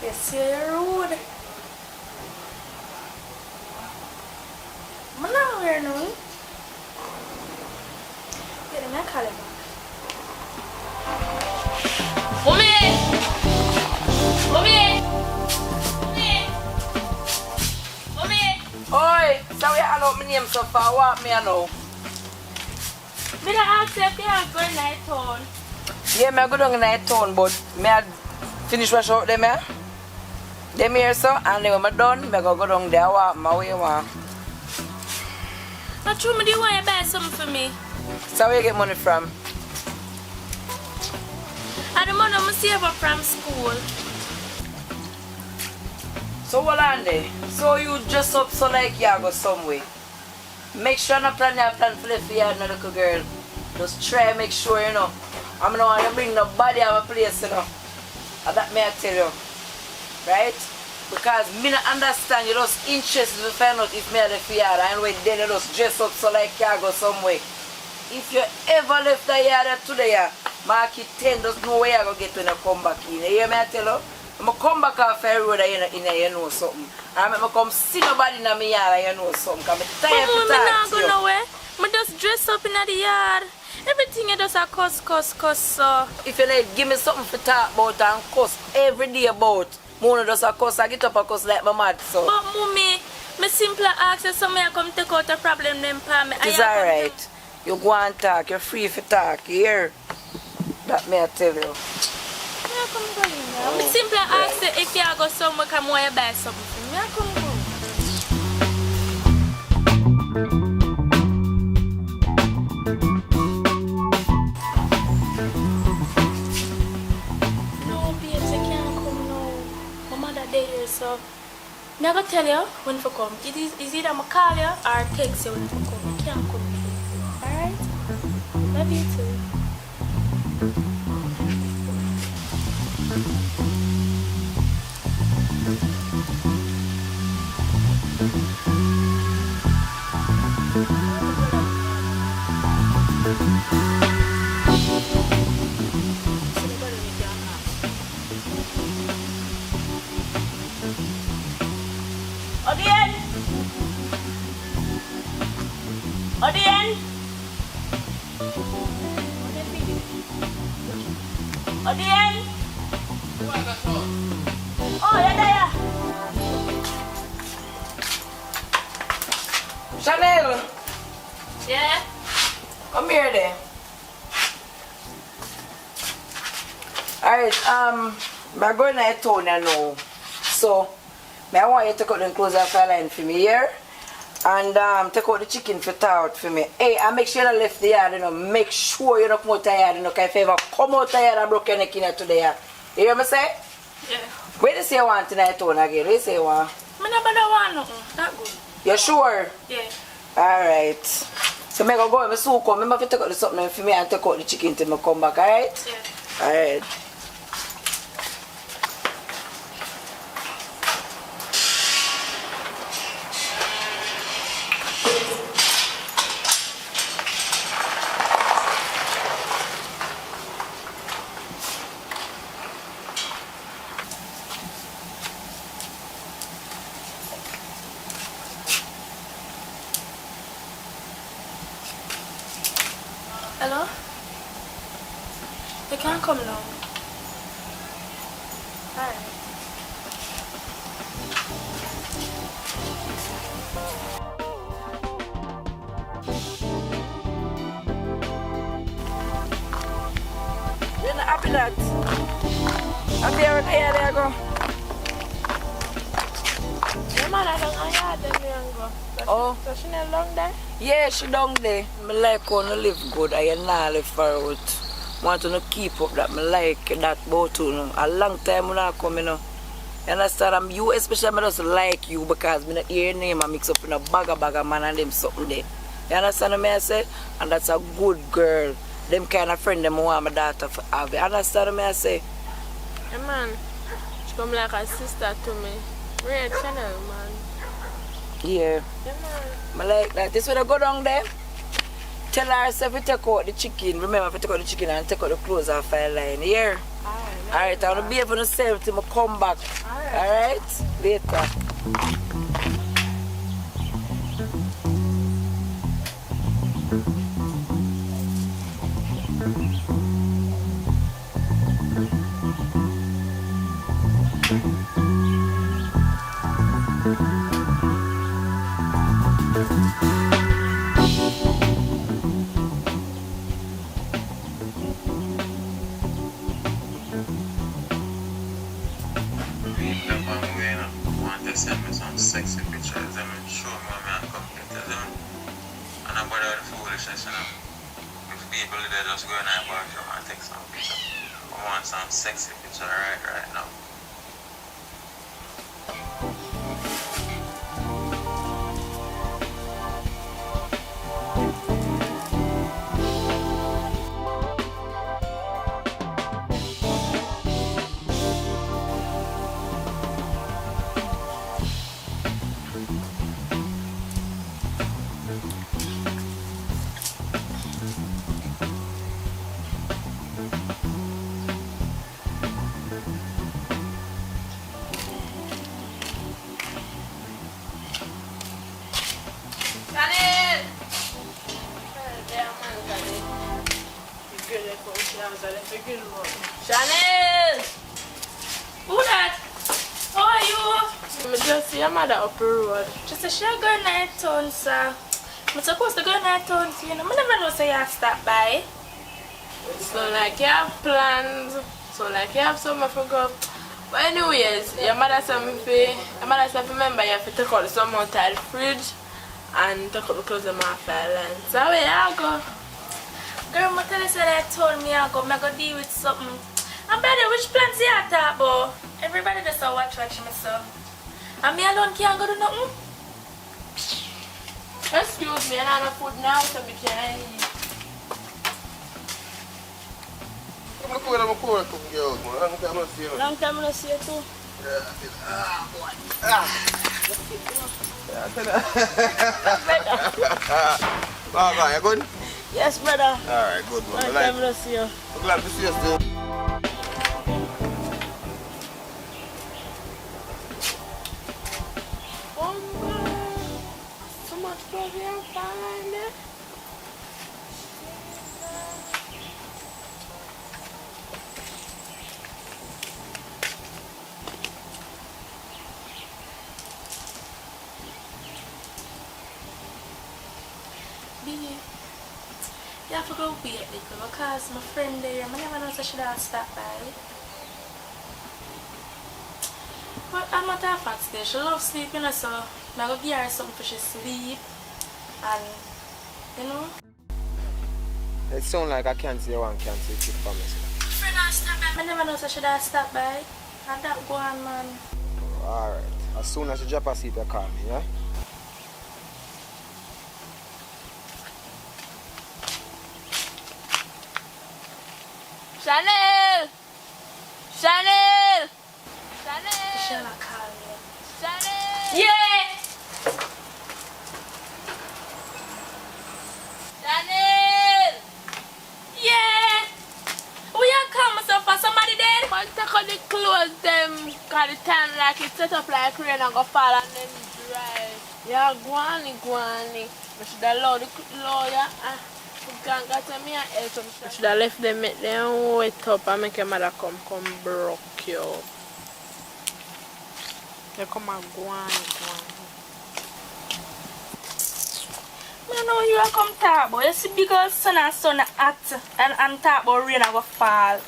Yes, you're rude. I'm not wearing no. Get in that color. Mommy! Mommy! Mommy! Oi, so you allow my name so far, what me I know? Me don't ask you if you have good night on. Yeah, me I go down in the town, but me I finish wash out them here. Them here so, and then when I'm done, me go down there, walk my way one. Not true, me do you want you buy something for me? So where you get money from? I the money I save up from school. So hold on there. So you dress up so like you go somewhere. Make sure no plan your plan for the yard, no little girl. Just try make sure you know. I'm not want to bring nobody out of a place, you know. And that may I tell you. Right? Because me not understand you just interested to find out if me are the yard and when then you just dress up so like you go somewhere. If you ever left the yard today, mark it 10, just know where you go get when you come back in. You hear me I tell you? I'm going to come back off the road and you know something. And I'm going to come see nobody in my yard and you know something. Because I'm tired to talk to you. I'm not going nowhere. I just dress up in the yard. Everything you just a cuss. So. If you like, give me something to talk about and cuss every day about. Mona just a cuss, I get up and cuss like my mad. So. But mommy, me simply ask you something I come take out a problem them for me. It's alright. You go and talk, you're free to talk, you hear? That may I tell you. I come go in now. Me simply ask you if you go somewhere, come where you buy something for me. I come go. No, babes, I can't come now. My mother there, so I'm going to tell you when to come. It is either I call you or text you when to come. I can't come. Alright? Love you too. Odien! Odien! Odien! Oh, you're there! Chanel! Yeah? Come here there. Alright, I'm going to town now. So, I want you to take out the clothes off the line for me here. And take out the chicken for out for me. Hey, and make sure you don't left the yard, you know. Make sure you don't come out the yard, you know. Because if you ever come out the yard and broke your neck in today, you hear me say? Yeah. Where do you say you want tonight town again? Where do you say you want? I never want nothing. That good. You sure? Yeah. Alright. So I go and soon come. I have to take out the something for me and take out the chicken till I come back, alright? Yeah. Alright. Hello? You can't come now. Alright. You're not happy that? Happy there you go. Your mother don't have them young go. Oh. So she not long there? Yeah, she down there. I like how you live good. I not live far out. Want to keep up that. I like that about you. Know. A long time when I come, you know. You understand? You especially, I just like you because I hear your name and mix up in a bag of man and them something there. You understand what I say? And that's a good girl. Them kind of friend them want my daughter to have. You understand what I say? Yeah, man. She come like a sister to me. Real channel, man. Yeah. Yeah, man. I like that. This when I go down there, tell her if you take out the chicken, remember if you take out the chicken and take out the clothes off the line. Here. Alright, I'm gonna be able to say it till I come back. Alright? Later. Send me some sexy pictures and show me what I'm coming to. And I'm about the foolishness, you know. If people they just go in and bathroom and take some pictures. I want some sexy picture right now. Chanel! Who that? How are you? I just see your mother up the road. Just a share going night town, sir. I'm supposed to go night town, you know. I never know say you stop by. So like you have plans, so like you have somewhere to go. But anyways, your mother said remember you have to take out some out of the fridge and take out the clothes them off the line. So where you go? Girl, I tell you say that told me I go deal with something. And by the way, which plans you have talk about? Everybody just watch me so. And me alone can't go do nothing. Excuse me, and I don't food now so we can eat. I'm cool, girl, man. Long time I see you. Long time I see you too. Boy. Oh, you good? Yes, brother. Alright, good, man. Long time I see you. I'm glad to see you still. So much clothes you have found there. You have to go wait little because my friend there, I never know if I should have stopped by. But I'm not that fat today. She loves sleeping, so I'm going to give her something for she sleep. And, you know. It sounds like I can't see one can't see it for me. My friend has stopped by. I never know if I should have stopped by. And that go on, man. Alright. As soon as you drop a seat, you call me, yeah? Chanel! Chanel! Chanel! Shall I call you? Chanel! Yeah! Chanel! Yeah! We are calling myself for somebody dead? But take out the clothes them, cause the time like it set up like rain and go fall and then dry. Yeah, guani. I should have allowed the lawyer. I should have left them, make them wet up and make your mother come broke you. You come and go on. I know you are come talk about. You see because sun and sun act and talk about rain and go fall.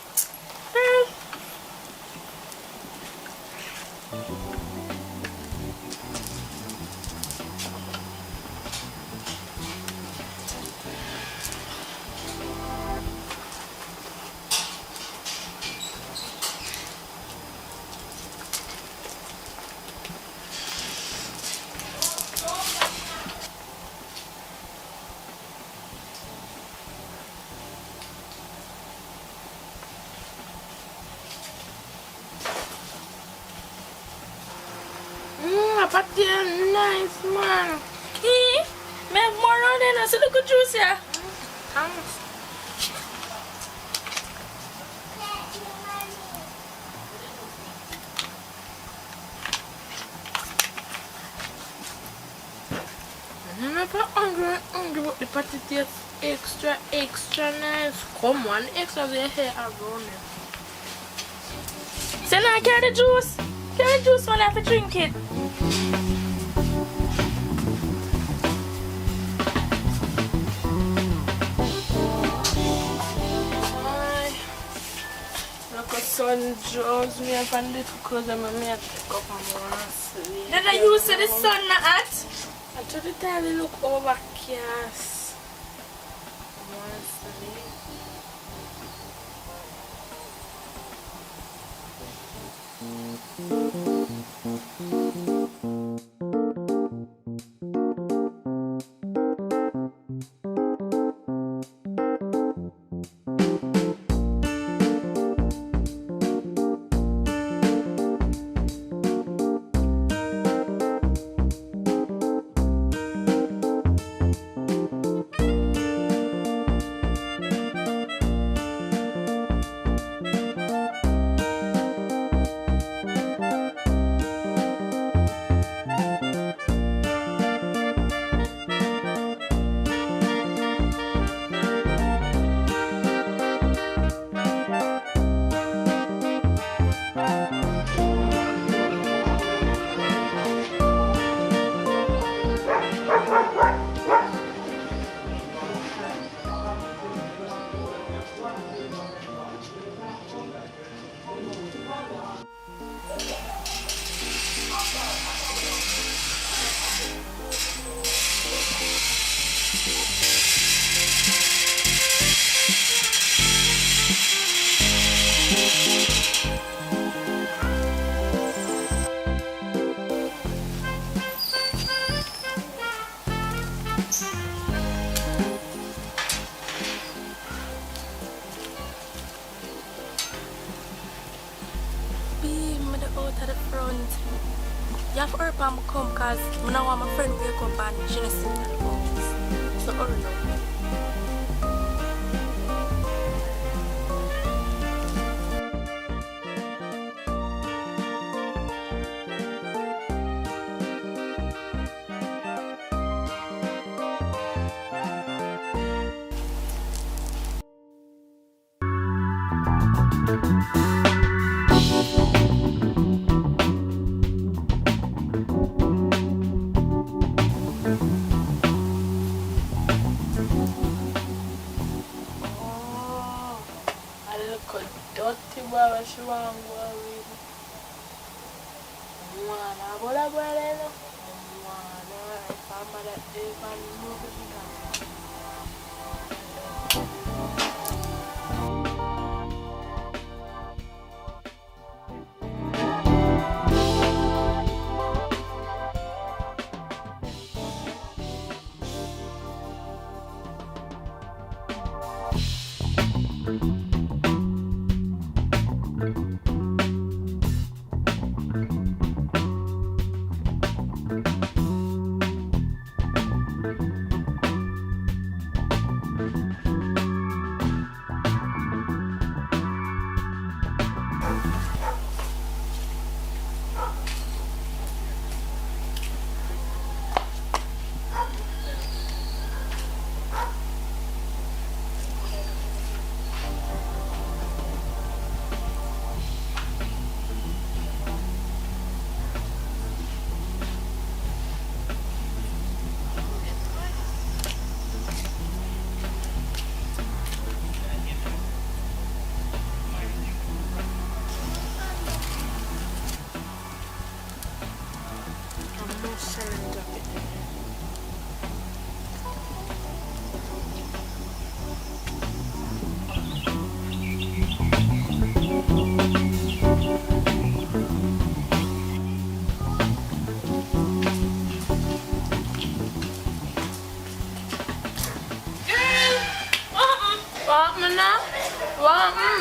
But you're nice, man. Me have more on there now, so look at juice here. look, the patty tastes extra nice. Come on, extra the hair around it. So now carry the juice. Carry the juice when I have to drink it. Look at sun draws me up and little clothes and I take up and wanna sleep. Did I use the sun not hot? I told the time they look overcast. I wanna sleep. Out of the front. You have to hurry up and come because I don't want my friend to wake up and she not sit at the house. So hurry now. Dirty boy, she want to go with Mwana, bola bola Mwana, if I'm at the even moving now.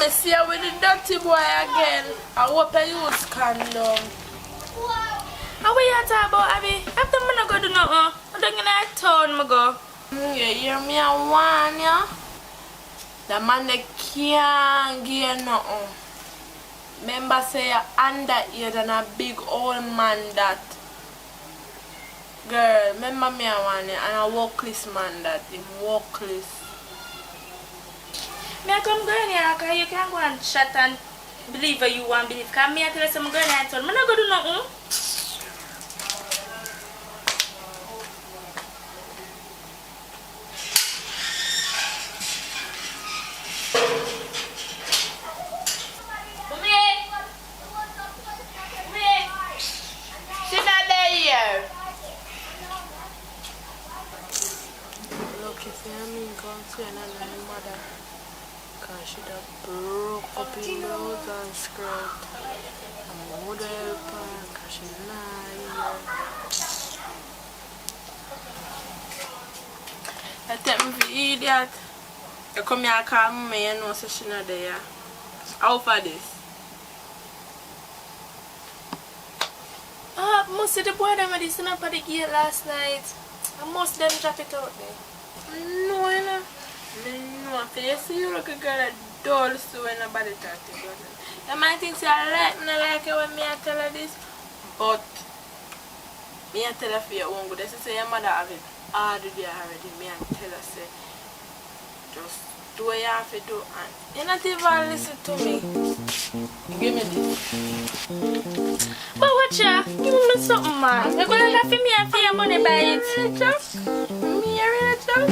I see you with the dirty boy again. I hope I use condom. How are you talking about, Abby? After I'm not going to do nothing, I'm going to town, I go. You hear me? I warn you. The man that can't get nothing. Remember say you're underage and a big old man that. Girl, remember me I want it and a workless man that him workless. Me I come go in here because you can't go and chat and believe what you want to believe. Because me I tell you some girl and son, I'm not going to do nothing. She done broke up in nose and skirt. I'm would help her because she's not here. I take me for idiot. You come here and call me and know so she's not there. How for this? Most of the boy them were listening up at the gate last night. And most of them drop it out there. No, you know. No, you see you look a girl that dull so when nobody talk to you. You might think say I like me, I like it when me I tell her this, but me I tell her for your own good. I say your mother have it all the day already. Me I tell her say just do what you have to do and you not even listen to me. Give me this. But watch ya, give me something man. You're going to have for me and for your money by it. Me a real job.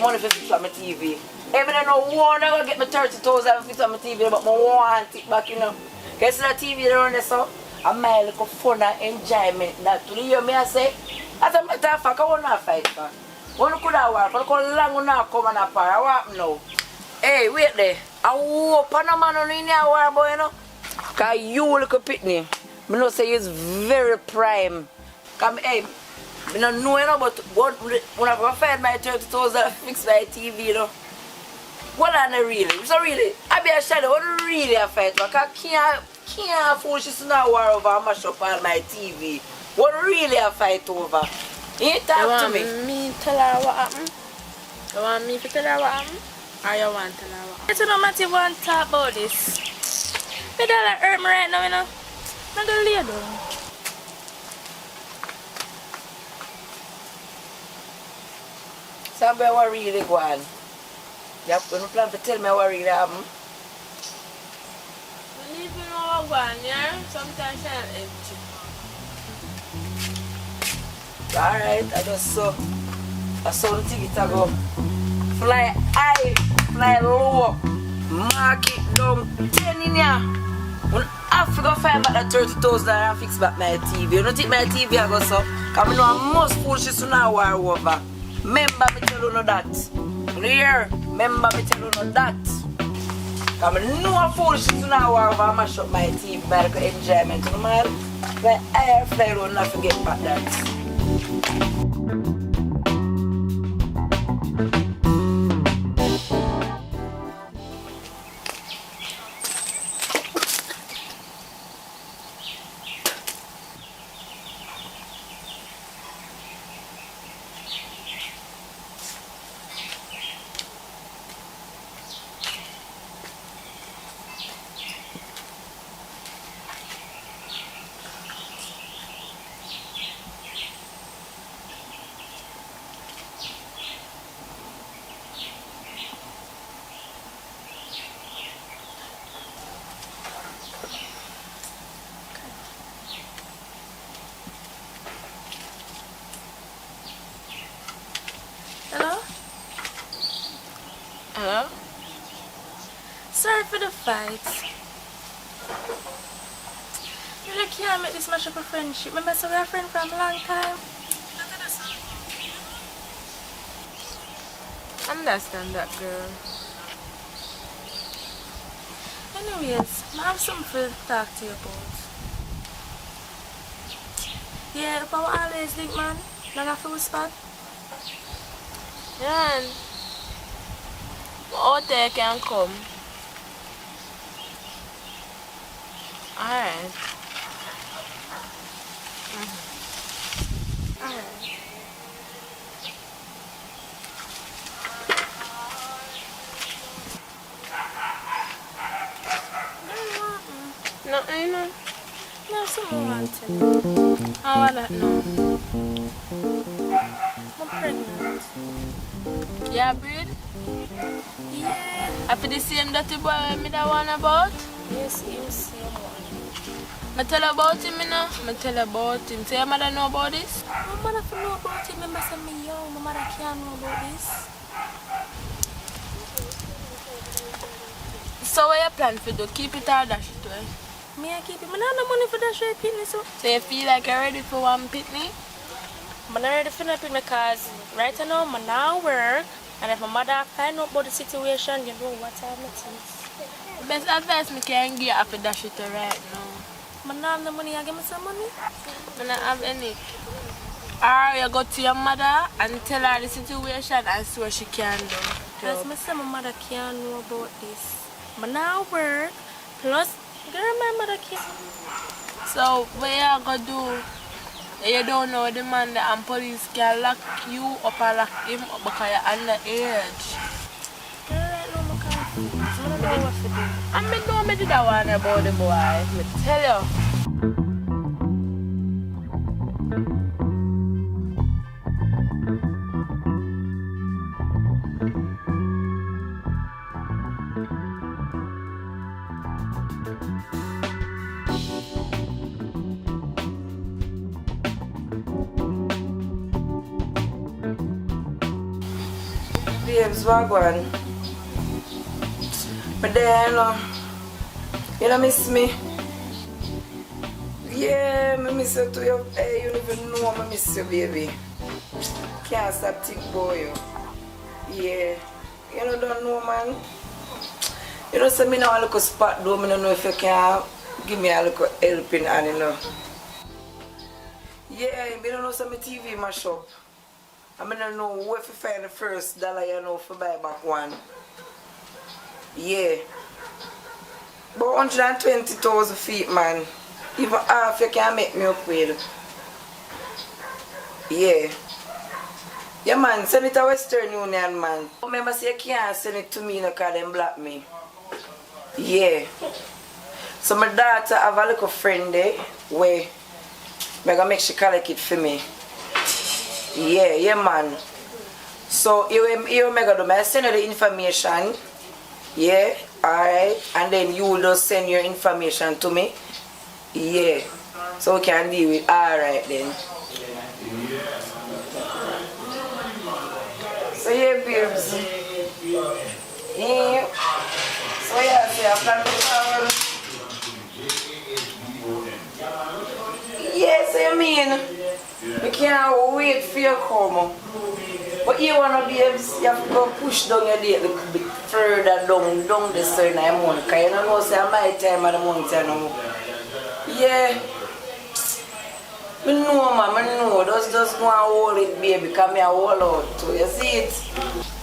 Money for fix up my TV. Even though no one I gonna get my 30,000 to fix up my TV, but I want it back, you know. Because the TV around there, so I'm my little fun and enjoyment. That to you, me I say, as a matter of fact, I want to fight for. When you could have worked, I could long now come and apart. I want now. Hey, wait there. I hope no man on in here war boy, you know. Because you little pitney, I know say he's very prime. Come, hey. I don't know, you know, but when I find my 30,000 fix my TV, you know. What are they really? So really, I be a shadow, what really a fight? Because I can't afford to now war over and mash up all my TV. What really a fight over? You talk to me. You want me to tell her what happened? You want me to tell her what happened? Or you want to tell her what happened? I don't know what you want to talk about this. Me don't hurt me right now, you know. I'm going to lay down. Somebody what really go on. You have to plan to tell me what really happened. When you know what going on, yeah? Sometimes I'm empty. Alright, I just saw the ticket to go fly high, fly low, mark it down 10 in here. When I have to go find back that 30,000 and fix back my TV. You don't think my TV I go so? Because I know I must push this to now war over. Remember me tell you no that. You hear? Remember me tell you no that. Because I know I foolish to now war over and mash up my TV by the enjoyment. You know, fly higher, fly low, not forget about that. Hello? Hello? Sorry for the fight. You really can't make this much of a friendship. Remember, so we're a friend from a long time. Understand that, girl. Anyways, I have something to talk to you about. Yeah, if I always think, man, not a full spot. Yeah, and out there can come. Alright. No, I know. No, someone wanted. How I don't know. I'm pregnant. Yeah, breed? Yeah. After the same dirty boy me that one about? Yes, him same one. Me tell about him, you know? Me tell about him. So your mother know about this? My mother for know about it. Remember, say me young. My mother can't know about this. So what you plan to do? Keep it or dash it away? Me I keep it. I don't have no money for that straight pitney, so. So you feel like you're ready for one pitney? I'm not ready for that pitney because right now I'm now work. And if my mother find out about the situation, you know what I'm doing. The best advice me can give you after dash it right now. I don't have no money. I give me some money. I don't have any. Or you go to your mother and tell her the situation and see what she can do. Because I say my mother can't know about this. I now work. Plus, girl, my mother can't. So what you gonna do? You don't know the man and police can lock you up or lock him up because you're underage. Girl, right now I'm confused. I don't know what to do. And me know me did that one about the boy. Me tell you. Babes, wagwan. But then, you don't miss me. Yeah, I miss you too. Hey, you don't even know I miss you, baby. Can't stop think about you. Yeah. You know, don't know, man. You know, say me now a little spot though. I don't know if you can give me a little helping hand, you know. Yeah, I don't know some TV mash up. I don't know where to find the first dollar, you know, for buy back one. Yeah. But 120,000 feet, man. Even half you can make me up with. Yeah. Yeah, man, send it to Western Union, man. Remember, say you can't send it to me because they block me. Yeah. So my daughter have a little friend there where I'm gonna make she collect it for me. Yeah, man. So you make do I send you the information. Yeah, alright. And then you will just send your information to me. Yeah. So we can deal with alright then. So yeah, babes. Yeah. So yeah, say I plan to travel. Yes, I mean, we can't wait for you to come. But you want to be able to go push down your date a little bit further down this certain month. Because you don't know, say, my time of the month, you know. Yeah. I know, man, I know. Just go and hold it, baby, because I hold out too. You see it?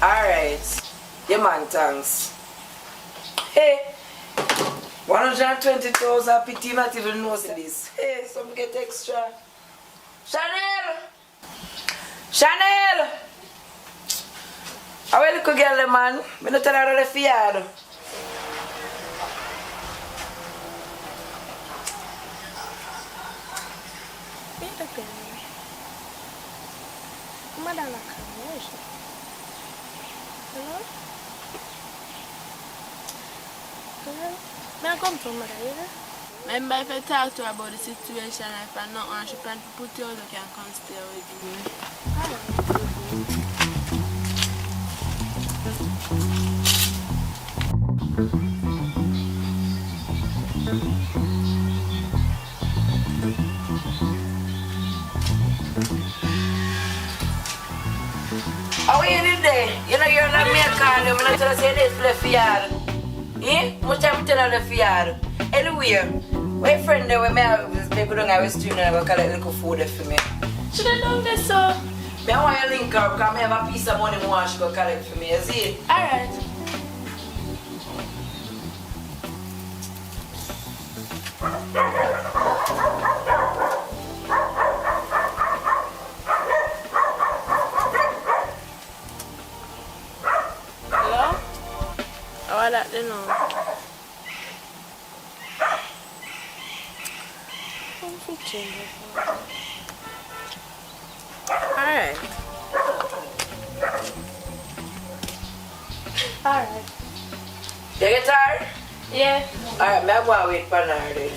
Alright. Yeah, man, thanks. Hey. 120,000 pity not even knows this. Hey, some get extra. Chanel! Chanel! How are you, girl, man? I don't tell her the field. Wait a minute. Madam, where is she? Hello? Hello? May I come to mother, you know? Remember if I talk to her about the situation, if I not want she plan to put you out, you can come stay with me. hear that me call you, I'm not tell you say this left yard. Eh? Much time tell you left yard. Anyway, my friend there when they go down I was doing and I go collect little food there for me. Should I know this, sir? Me I want you link her because I have a piece of money more she go collect for me, you see? Alright. Hello? How that you know? Alright. Alright. You get tired? Yeah. Alright, me I go and wait for her then.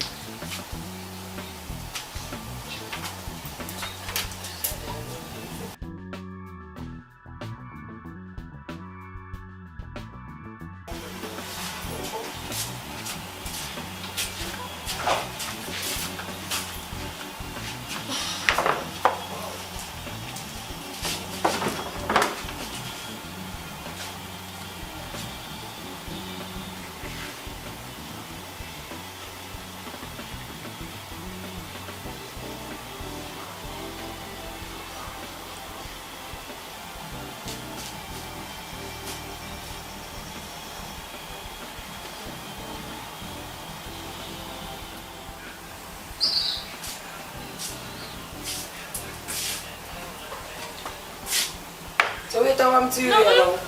So wait till I'm to you, you know.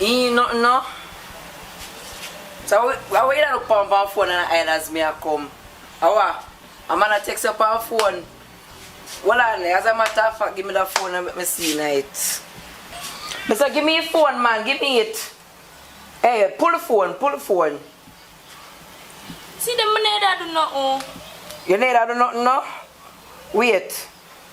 Ain't nothing, no. So I wait to look on my phone and as me I come. Awa, I'm gonna text up on phone. Well, as a matter of fact, give me the phone and let me see it. Mister, give me your phone, man. Give me it. Hey, pull the phone, pull the phone. See the money that do nothing. You need to do nothing, no? Wait.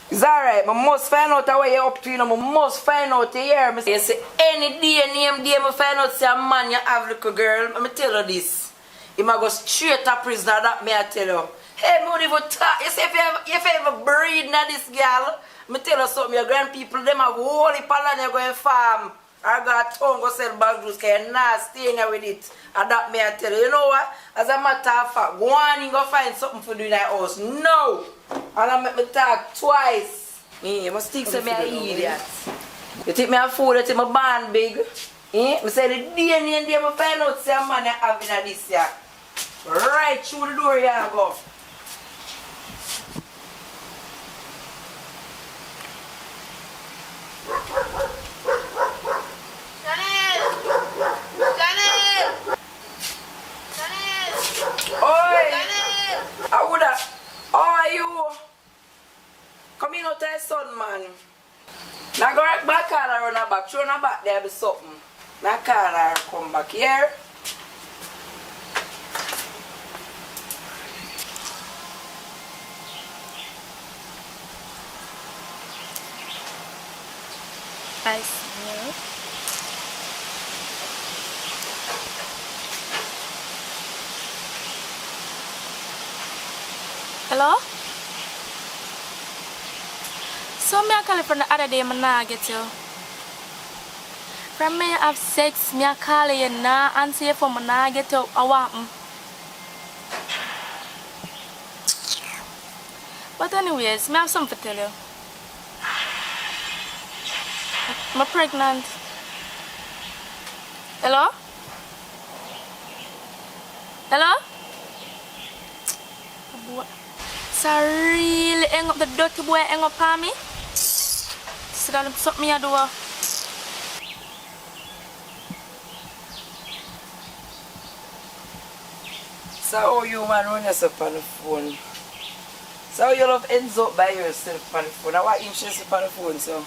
It's alright, I must find out how you're up to, you know, I must find out here. You say any day, name day, I find out say a man you have little girl. Let me tell you this. You might go straight to prison, that me I tell you. Hey, me won't even talk. You say if you ever breed na this girl, me tell you something, your grand people, them have whole heap of land you go and farm. I got a tongue go sell bag juice, because you're not staying here with it. And that me I tell you. You know what? As a matter of fact, go on and go find something for doing in that house. No! And I make me talk twice. You must think so me an idiot. You think me a fool, you think me born big. I say the day and day I find out say a man you have in this year. Right through the door you go. I would have. How are you? Come in out there, son, man. Now go right back and run her back. Throw her back there, be something. Now call her come back here. I see. Hello? So me I call you from the other day, I nah get you. From me I have sex, me I call you nah answer you for me nah get you. I want me. But anyways, me have something to tell you. I'm pregnant. Hello? Hello? So really hang up the dirty boy hang up on me? So that something me a do. So how you man run yourself on the phone? So how you love ends up by yourself on the phone? Now what interest on the phone so?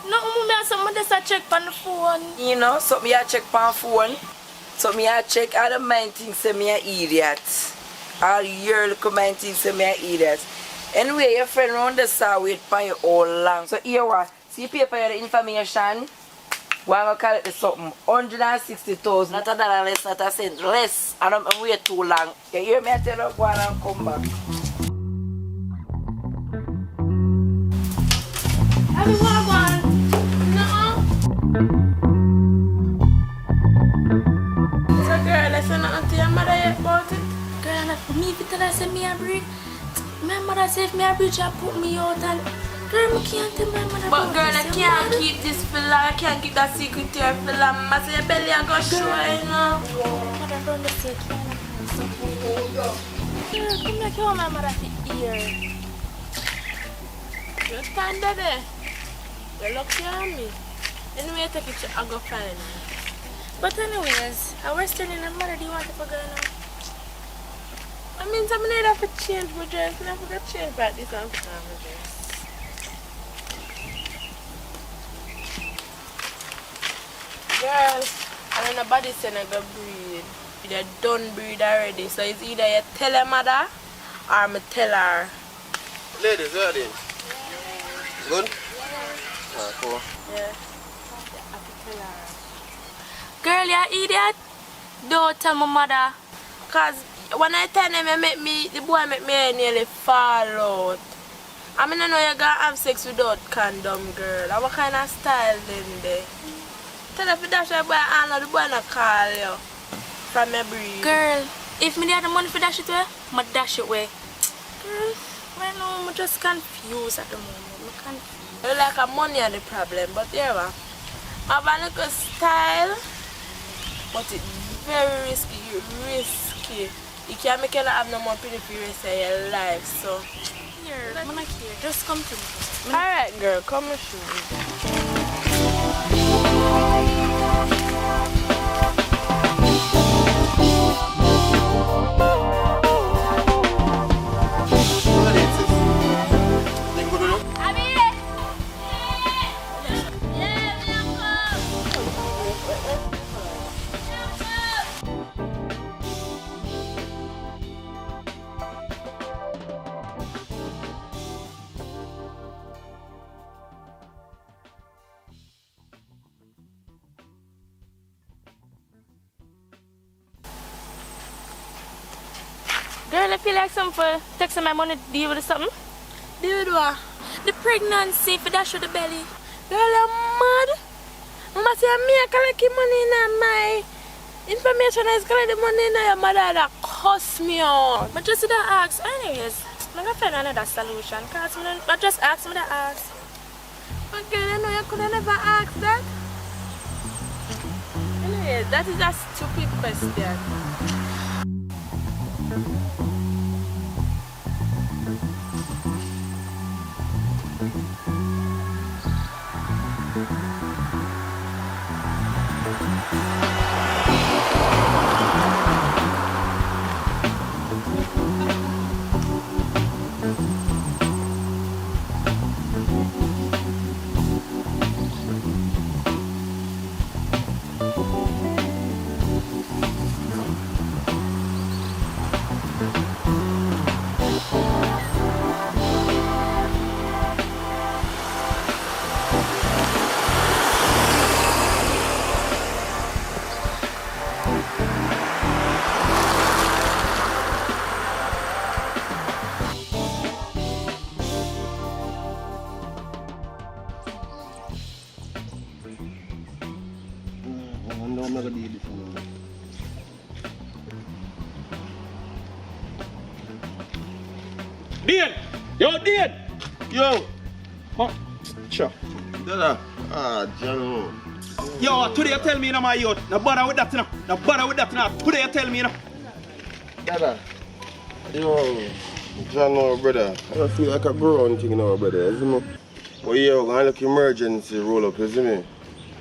No, me have something just check on the phone. You know, something you check on the phone. Something you check all the mind things say me an idiot. All your little mind things say me an idiot. Anyway, your friend round the saw wait for you all long. So here what? See paper here the information. We're going to call it the something. 160,000. Not a dollar less, not a cent less. And I'm wait too long. You hear me I tell you go on and come back. I mean, what? No. So girl, I said nothing to your mother yet about it? Girl, not for me, if you tell her, say me a breed. My mother say if me a breed, she put me out and... Girl, I can't tell my mother But about girl, this, I you can't mad? keep this for long. I can't keep that secret to her for long. I say your belly I go show you know. Mother don't say can't. Girl, come like you want my mother to hear. You stand there. You look at me. Anyway, take it to I go find her. But anyways, I was telling her mother, do you want to forget now? I mean, I need to change my dress. I forgot to change back this and put on my dress. Girl, I don't know nobody saying I go breed. They done breed already. So it's either you tell her mother or me tell her. Ladies, ready? Good? Ah, cool. Yeah. I have to tell her. Girl, you idiot. Don't tell my mother. Cause when I tell him the boy make me nearly fall out. I mean I know you gonna have sex without condom, girl. What kind of style then there? Tell her if you dash your boy and the boy not call you from your breed. Girl, if me had the money for dash it away, I'ma dash it away. Girl, right now I'm just confused at the moment. I'm confused. You like a money are the problem, but yeah, I have a little style, but it's very risky. You can't make you not have no more pretty for the rest of your life, so. Here, I'm not here. Just come to me. Alright, girl, come and show me. Girl, I feel like something for texting my money to deal with something. Deal with what? The pregnancy for dash with the belly. Girl, you're mad. Mama say me I collect the money in my information is collect the money in your mother that cost me out. But just to ask, anyways, I'm gonna find another solution. Cause I just ask me to ask. But girl, you know you could have never ask that. Anyway, that is a stupid question. I'm not gonna do this one. Dean! Yo, Dean! Yo! Huh? Sure. Dada. Ah, John. Yo, today you tell me, my youth. No bother with that, no. No bother with that, no. Today you tell me, Dada. Yo, John, brother. I don't feel like a grown thing now, brother. You see me? Well, yeah, we're gonna look emergency roll up, you see me?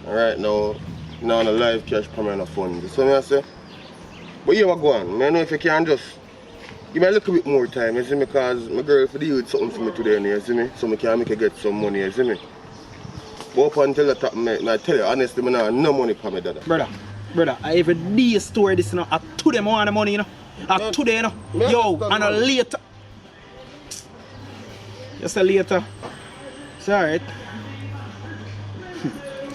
Alright now, now on a live cash permanent fund. You see me I say? But yeah, we're going. I know if you can just give me a little bit more time, you see me? Because my girl for the youth something for me today, you see me? So I can make her get some money, you see me? But up until the top, I tell you honestly, I have no money for me, Dada. Brother, I every day store this, you know. I today I want the money, you know. I today, you know. Yo, and a later. Just a later. It's alright.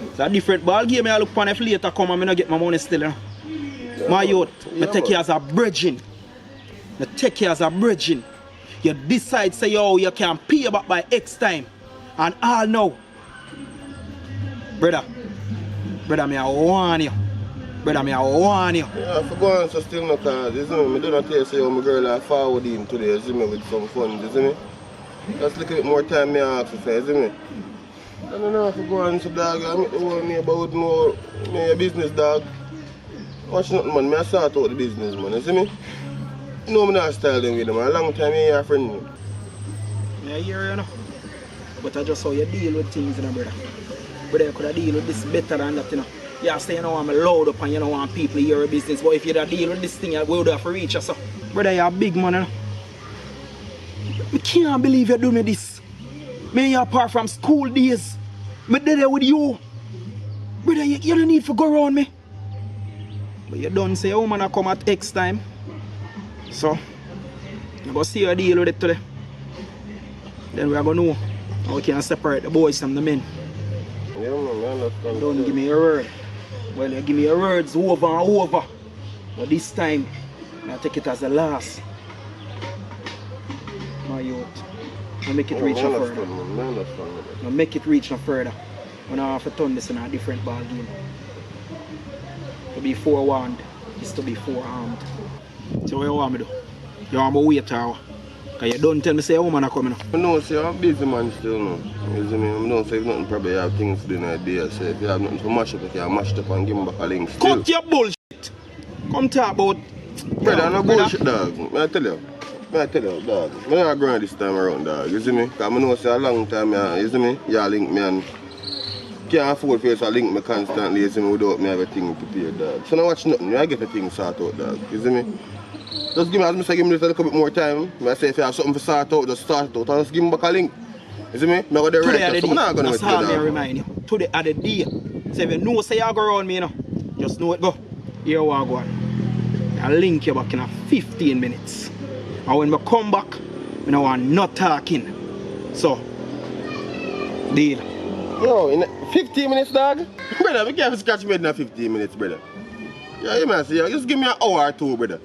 It's a different ball game. I look upon if later come and I get my money still, you know. Yeah, my youth, I take you as a bridging. I take you as a bridging. You decide, say, yo, you can pay back by X time. And all now. Brother, Brother, me I warn you. Brother, me I warn you. Yeah, for going so still no cause, you see me? I do not tell you say how my girl are forward in today, you see me, with some fun, you see me? Just a little bit more time me ask for, you see me? I don't know if I go on so dog, I meet the whole neighbor with more me a business dog. Watch nothing man, I start out the business man, you see me? You know me not style them with them, a long time me a friend me. Yeah, I hear you know. But I just how you deal with things, you know, brother. Brother, you could have deal with this better than that, you know. You say you don't want me loud up and you don't want people to hear your business, but if you don't deal with this thing, you would have to reach us. So. Brother, you're a big man, you know. I can't believe you do me this. Me apart from school days. Me there with you. Brother, you don't need to go around me. But you don't say a woman come at X time. So, I'm going to see you deal with it today. Then we are going to know how we can separate the boys from the men. Yeah, man, I understand. Don't give me your word. Well, you give me your words over and over. But this time, I take it as a loss. My youth. I make it reach no further. I make it reach no further. When I have to turn this in a different ball game. To be forewarned is to be forearmed. So what you want me to do? You want me to wait or what? Because you don't tell me say a woman are coming. I know, say I'm busy man still now. You see me? I know, say if nothing probably have things to do in a day. So if you have nothing to mash up, you can mash it up and give me back a link still. Cut your bullshit! Come talk about... Brother, no bullshit dog. I tell you, dog. I'm not going this time around, dog. You see me? Because I know say a long time, you see me? You link me and... Can't afford for you to link me constantly, you see me, without me have a thing prepared, dog. So now watch nothing, I get a thing sorted out, dog. You see me? Just give me, as I say, give me a little bit more time. I say if you have something to sort out, just start it out and just give me back a link. You see me? I'm going to Today so I'm not going to that's how I remind you. Today at the day. So if you know say you go around me, you know, just know it go. Here we go on. I'll link you back in 15 minutes. And when I come back, I want not talking. So, deal. Yo, in 15 minutes, dog? Brother, we can't scratch me in 15 minutes, brother. Yeah, you man, see, just give me an hour or two, brother.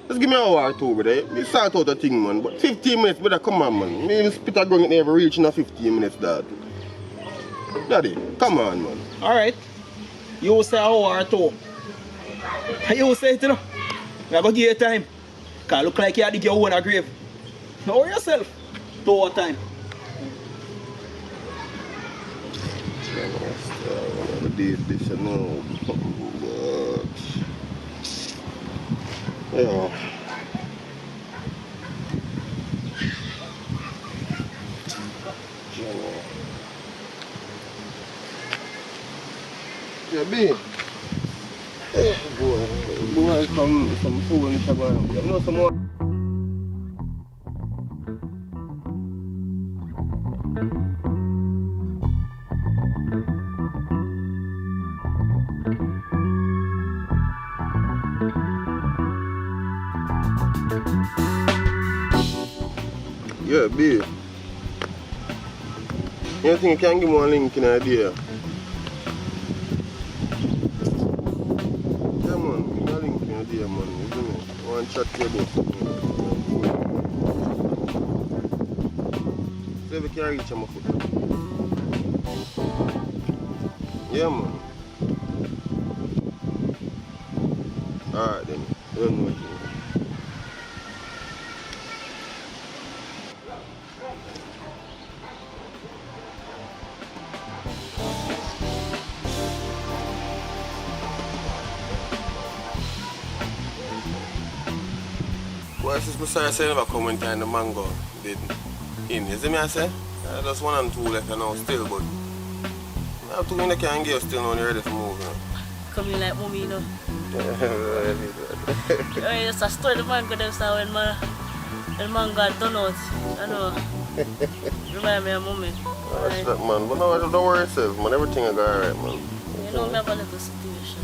Just give me an hour or two, brother. You start out a thing, man. But 15 minutes, brother, come on, man. Me even spit a gun, it never reach in 15 minutes, dog. Daddy, come on, man. Alright. You say an hour or two. You say it, you know. I'm going to give you time. Because it look like you dig your own grave. Now worry yourself. 2 hour time. I did this, you know. But... Yeah. Yeah, B. Hey, boy. Boy, some food in the you know some more? Yeah, B. You think you can give me one link in a day? Yeah, man. Give me a link in a day, man. You see me? I want to chat to you about something. See if you can reach my foot. Yeah, man. Alright then. You don't know what you do. Well, since I say never come when time the mango did in. You see me I say? Just 1 and 2 left now still, but I have 2 in the can give still now ready to move now. Come in like mommy, you know. It's a story the man got them say when man got done out. I know. Remind me of mommy. That's that, man. But no, don't worry yourself, man. Everything will go alright, man. You know, we have a little situation.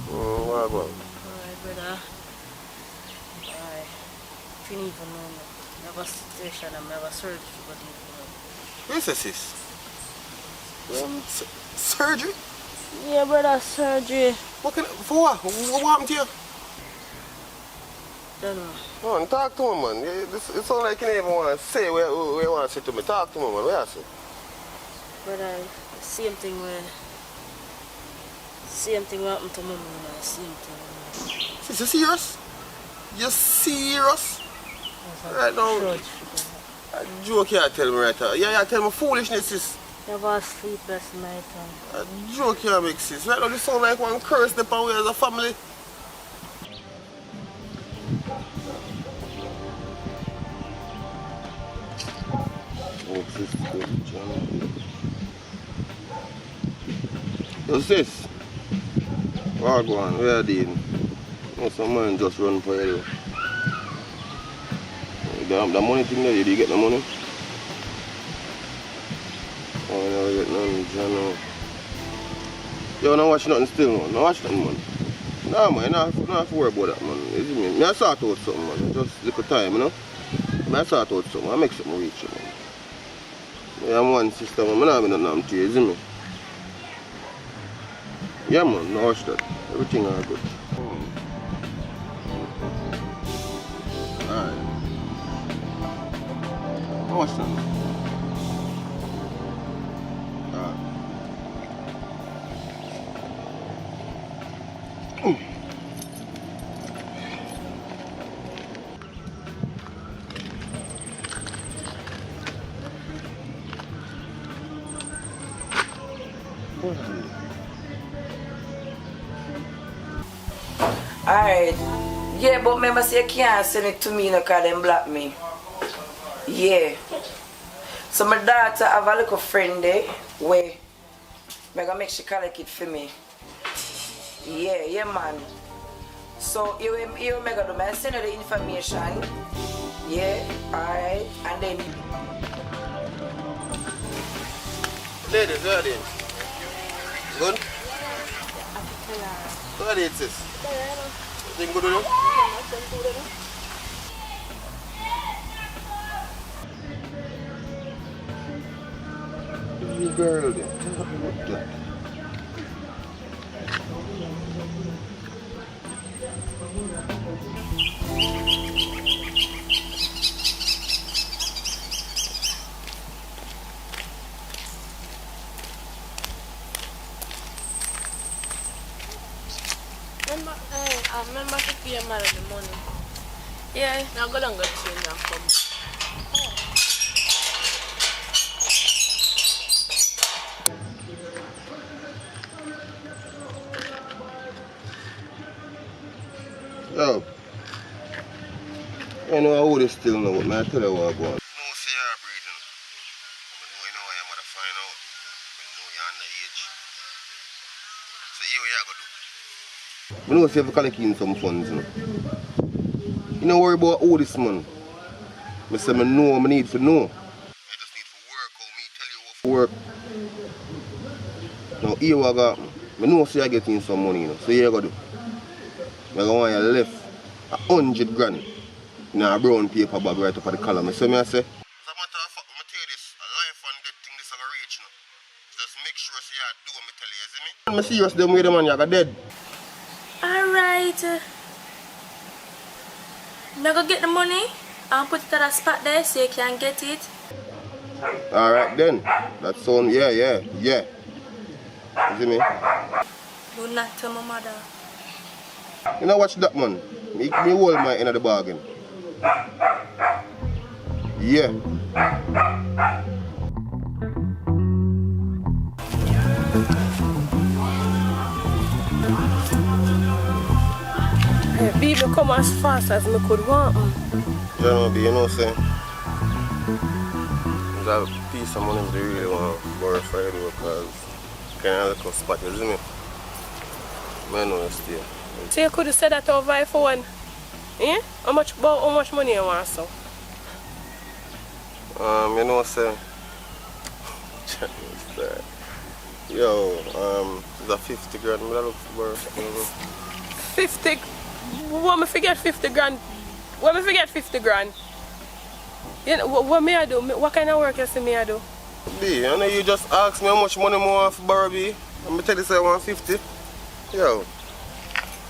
What about? Alright, brother. Alright. If you even know me, I have a situation and I have a surgery for body. Yes, sis. Surgery? Yeah, brother, surgery. For what? What happened to you? Don't know. Man, talk to me, man. It sounds like you don't even want to say what you want to say to me. Talk to me, man. What you say? Brother, the same thing where Same thing happened to Mama, man. Same thing. Sis, you serious? You serious? Right now, a joke you tell me right now. Yeah, you tell me foolishness, sis. Never sleep last night. A joke you make, sis. Right now, this sound like one curse the power as a family. Oh, sis, yo, sis. What go on? Where are you doing? Oh, some man just run for you. The money thing there, did you get the money? Oh, I never get none, John. Yo, don't watch nothing still, man. Don't watch nothing, man. Nah, man, you don't have to worry about that, man. You see me? I sort out something, man. Just little time, you know? I sort out something. I make something reach you, man. I'm one sister, man. I don't have nothing to you, see me? Yeah, man, no watch that. Everything all good. Alright. No watch that, man. Alright. Yeah, but remember say you can't send it to me because them block me. Yeah. So my daughter have a little friend there where I'm gonna make she collect it for me. Yeah, man. So you make a do I send you the information. Yeah, alright. And then ladies, where are they? Good? Where are they, sis? Everything good with you? You girl there. What that? Remember to pay your mother the money. Yeah, now go down go change and come. Yo. I know how this still know, but I tell you what I want. No, say you're breathing. I know why your mother find out. I know you're underage. So here what you gonna do? I know say you have to collect in some funds, you know. You don't worry about all this, man. I say I know I need to know. I just need to work how me tell you how to work. Now here what I got. I know say I get in some money, you know. So here what you do? I want you left 100 grand in a brown paper bag right up at the column. So I say, as a matter of fact, I tell you this, a life and death thing this is going to reach, you know. Just make sure so you do what I tell you, you see me? I'm serious, them way the man, you're dead. Alright. I'm gonna get the money and put it at a spot there so you can get it. Alright then. That sound, yeah. You see me? Do not tell my mother. You know watch that, man. Me hold my end of the bargain. Yeah. People come as fast as me could want. You know, you know, say, there's a piece of money they really want to borrow for you because kind of like a spot, you see me? I know you stay. So you could have said that over the phone. Yeah? How much money you want, so? You know, say, yo, there's a 50 grand I look for borrow. 50? What me forget 50 grand? What me forget 50 grand? You know, what may I do? What kind of work you see me I do? B, I know you just asked me how much money I want for borrow, B. I'm tell you say I want 50. Yo.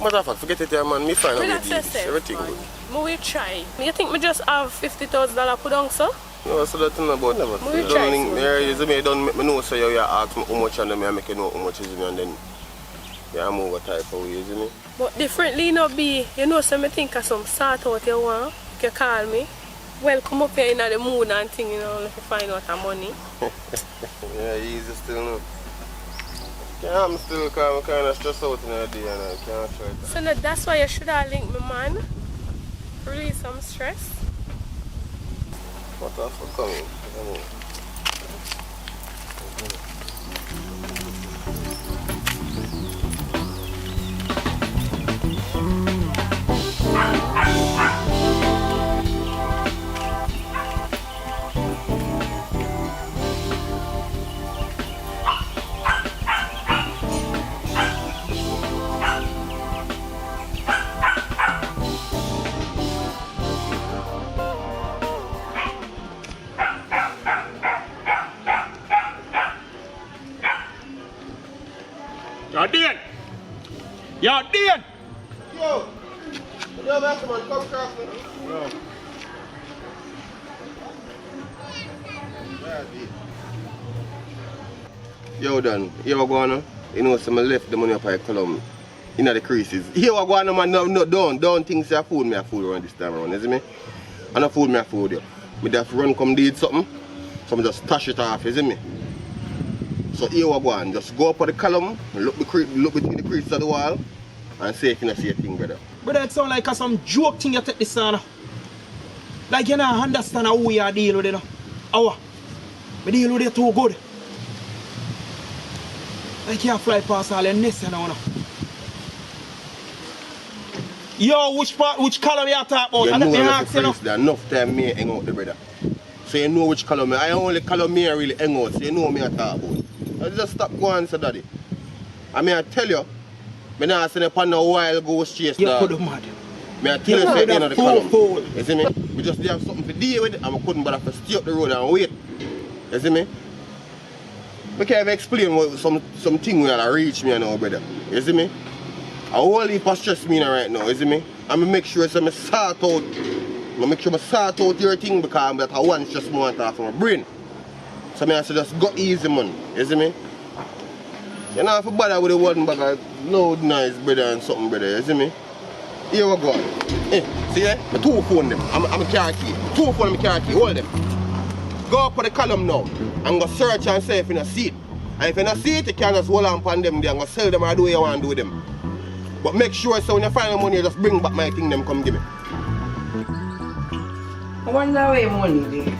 Matter of fact, forget it here, man. Me find out the deals. Everything good. Me will try. You think me just have $50,000 put on, so? No, so that's not about never. Me will try. You don't make me know so you ask me how much and then I make you know how much is me and then Yeah, I'm over type of way, you see me? But differently not be, you know, so me think of some sort out you want, you call me. Well, come up here in the mood and thing, you know, if you find out the money. Yeah, easy still, no. Yeah, I'm still kind of stressed out in the day and I can't try it. So no, that's why you should have linked me, man. Release some stress. What else for coming? You're dead! You're dead! Yo! Yo, that's man, come across me. No. Yo, Dan, you ever go on? You know, so I left the money up at Column in the creases. You ever go on, man? No, don't think say I fool me, I fool around this time around, you see me? I don't fool me, I fool you. Me just run come did something, so I just touch it off, you see me? So here we go on, just go up on the column, look between the creases of the wall, and see if you see a thing, brother. But that sound like some joke thing you take this on. Like you don't understand how we are dealing with it. How? We deal with it too good. Like you fly past all your nests now. Yo, which color you talk about? You I know let me that's ask the you. first day, enough time me hang out the brother. So you know which color me, I only color me really hang out, so you know me I talk about. I just stop going, so daddy. I mean I tell you, I not send upon a wild ghost chase. You could have mad. I tell you, say the column. You see me? We just have something to deal with, and we couldn't bother to stay up the road and wait. You see me? We can't even explain what something we had to reach me now, brother. You see me? A whole heap of stress me right now, you see me? I'm gonna make sure I sort out your thing because I want just more off my brain. So I say just go easy, man. You see me? You know if you bother with the one bag of loud nice brother and something, brother, you see me? Here we go. See there? I two phone them. I'm a car key. Two phone, I'm a car key. Hold them. Go up on the column now and go search and see if you don't see it. And if you don't see it, you can just hold on upon them there and go sell them or do what you want to do with them. But make sure so when you find the money, you just bring back my thing, them come give me. I wonder where money there.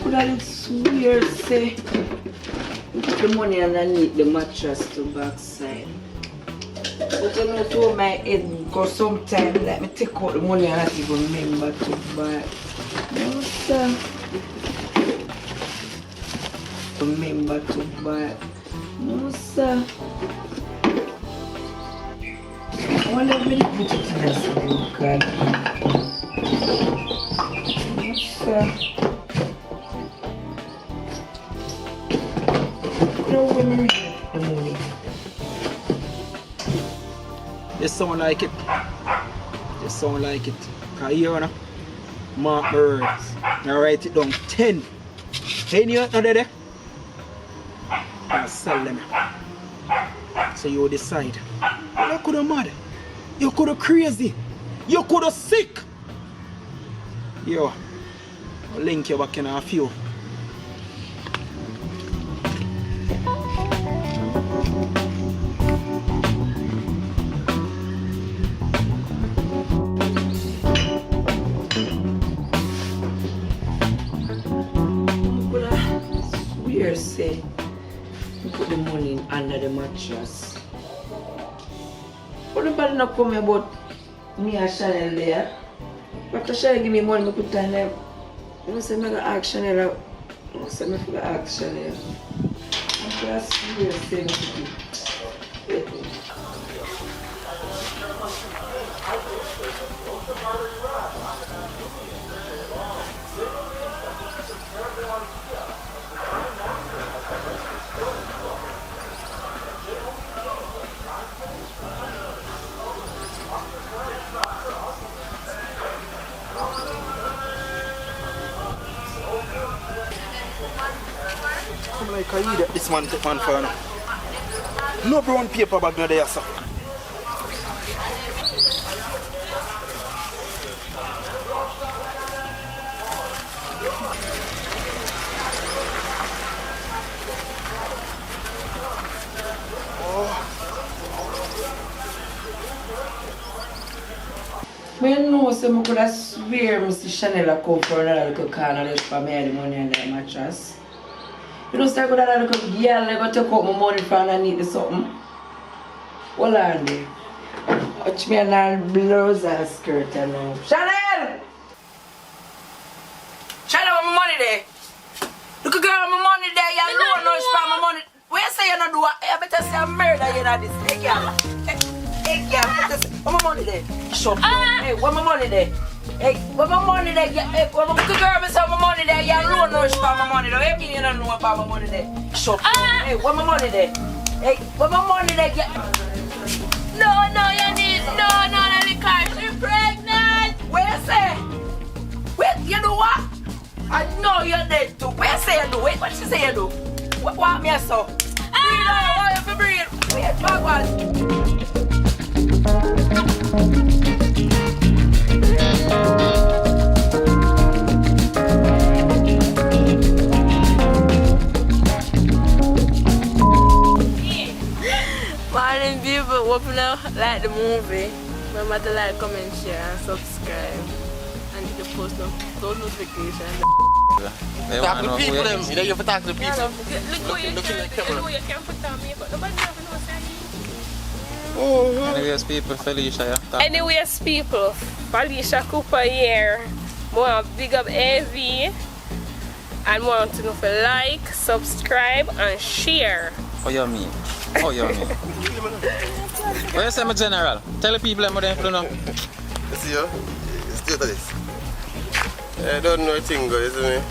Could I swear say you put the money underneath the mattress to backside. But you know to my head because sometimes let me take out the money and not even remember to buy. No sir. Remember to buy. No sir. I wonder if we put it in this card. Yes, sir. No women the money. You sound like it. You sound like it. Because here, no? Mark words. Now write it down. 10. 10 you not there? And sell them. So you decide. You could have mad. You could have crazy. You could have sick. Yo, I'll link you back in a few. Swear say you put the money under the mattress. What about not coming about me and Chanel there? After Chanel give me money, I put it on there. You know, say I'm going to ask Chanel. I say I'm going to ask Chanel. I'm going to swear say I put it. I'm like, I eat this man take man for now. No brown paper bag no there, sir. I know so I could have swear Mr. Chanel come for another little corner left for me the money under the mattress. You know, so I could have a little girl I go take out my money from underneath the something. Hold on there. Watch me and I'll blouse and skirt and now. Chanel! Chanel, where my money there? Look at girl, my money there. You don't know for my money. Where you say you don't do it? You better say I'm murder you know this. Hey, girl. Hey, girl. Where my money there? Shut up. Hey, where my money there? Hey, where my money there? Hey, where my girl say my money there? You don't know for my money there. What you don't know about my money there? Shut up. Hey, where my money there? Hey, where my money there? No, you need the car. She's pregnant. Where you say? Wait, you know what? I know you're dead too. Where you say you do? Wait, what she say you do? What me so? Breathe out, why you breathe? Wait, backward. Morning people, hope you know like the movie. Remember to like, comment, share and subscribe. And hit the post notifications. Talk to the people them. You know you have to talk to the people. Look in the camera. You can't put on me, but nobody ever knows. Anyways, people, Felicia, yeah. Anyways, people, Felicia Cooper here. More big up AV. And want to know if you like, subscribe, and share. Oh, you mean? Oh, you mean? What you say, my general? Tell the people what they know. You see, straight to this. I don't know a thing, isn't it?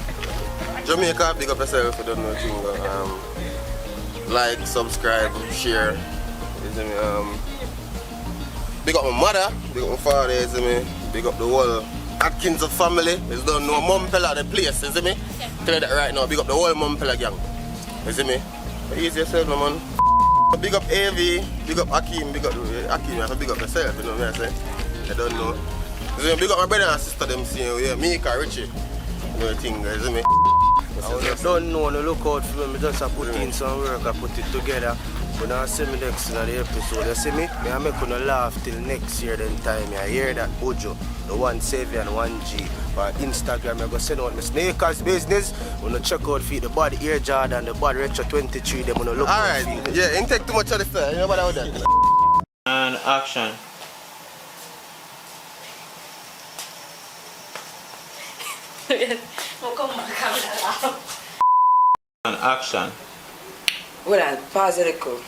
Jamaica, big up yourself, you don't know a thing. Like, subscribe, share. Isn't it? Big up my mother, big up my father, isn't it? Big up the whole Atkins of family. You don't know Mumpella the place, isn't it? Tell you that right now, big up the whole Mumpella gang. Isn't it? Easy yourself, no man. Big up AV, big up Akim, big up Akim, you have to big up yourself, you know what I'm saying? I don't know. So big up my brother and sister, them seeing yeah, Mika, Richie. You know the thing, isn't it? I don't know, no look out for me, just put in some work, I put it together. When I see me next in the episode, you see me? I make you laugh till next year then time. I hear that Ojo, the 1 Savior and 1G. For Instagram, I go send out my Snakers business. When I check out for the body Air Jordan, the body Retro 23, them gonna look alright, yeah, ain't take too much of the fair, you know about that. And action. And action. Well, pause it, cool.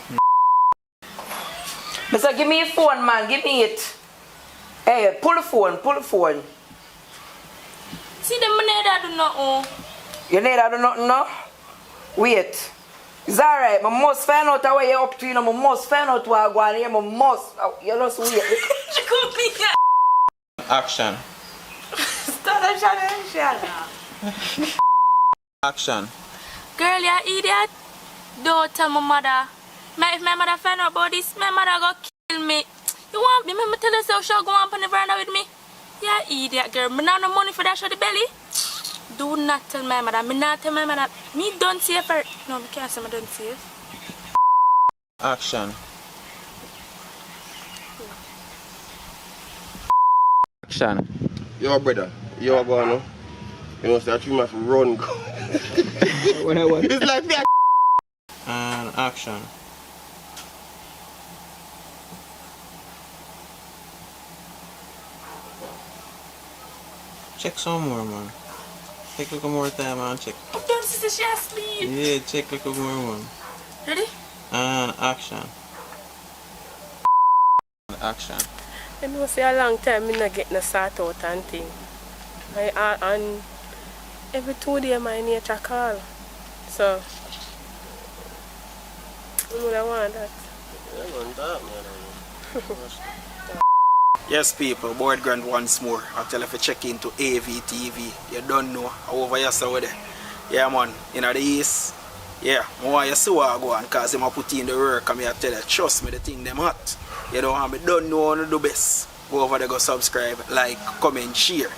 Mister, give me your phone, man. Give me it. Hey, pull the phone. Pull the phone. See them neither do nothing. You neither do nothing, no? Wait. It's alright. I must find out what you're up to. You know, I must find out what I'm going here. I must. You just wait. She come here. Action. Start a challenge. Action. Girl, you idiot. Don't tell my mother. If my mother find out about this, my mother go kill me. You want me? Me tell you so she'll go on the veranda with me? Yeah, idiot girl. Me not no money for that show the belly. Do not tell my mother. Me not tell my mother. Me don't see her. No, me can't say me don't see her. Action. Action. Yo, brother, you are going, no? You know, so I treat my run. When I want. It's like that. And action. Check some more, man. Take a little more time, man. Check. Don't see she asleep. Yeah, check a little more, man. Ready? And action. And action. You know, say a long time I not get no sort out and thing. And every 2 days my nature call. So, I want that. Yes, people, board grand once more. I'll tell you if you check into AVTV. You don't know. Over yesterday. Yeah, man. In the east, Yeah, I want you see what I go on because I put in the work and I tell you, trust me, the thing them hot. You know, I don't know how to do best. Go over there, go subscribe, like, comment, share.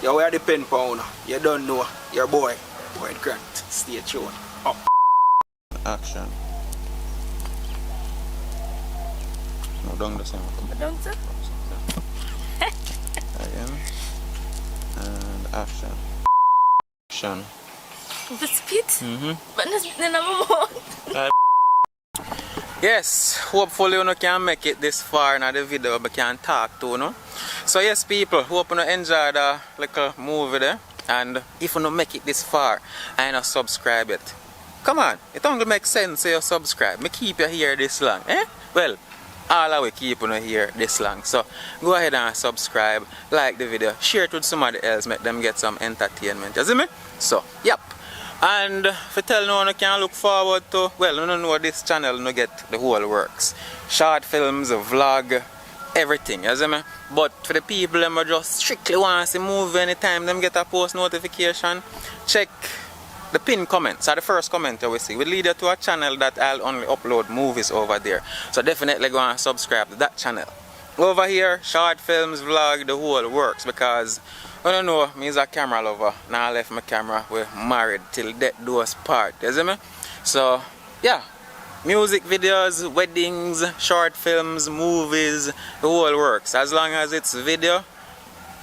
You wear the pen pounder. You don't know. Your boy, Boyd Grant. Stay tuned. Up. Action. No, down the same. Down, sir? Again. And action. Action. The spit? Mm-hmm. But that's in my mouth. Yes, hopefully you can make it this far in the video but can talk to you. So yes people, hope you enjoy the little movie there. And if you don't make it this far and not subscribe it, come on, it only makes sense you subscribe. Me keep you here this long, eh? Well, all of we keep you here this long. So go ahead and subscribe, like the video, share it with somebody else, make them get some entertainment. You see me? So, yep. And for tell no one you can look forward to, well, you don't know this channel, you get the whole works. Short films, a vlog, everything, you see me? But for the people who just strictly want to see movie anytime them get a post notification, check the pinned comments, or the first comment you will see will lead you to a channel that I'll only upload movies over there. So definitely go and subscribe to that channel. Over here, short films, vlog, the whole works, because I don't know, me is a camera lover. Now I left my camera, we're married till death do us part, you see me? So, yeah, music videos, weddings, short films, movies, the whole works. As long as it's video,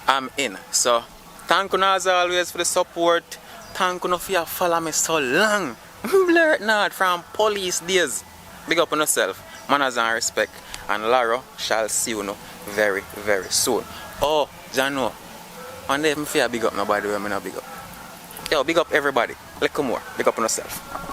I'm in. So, thank you as always for the support. Thank you for follow me so long. Blur it not from police days. Big up on yourself, manners and respect. And Laro shall see you very, very soon. Oh, Jano. One day, I feel big up nobody when I not big up. Yo, big up everybody. Little more. Big up on yourself.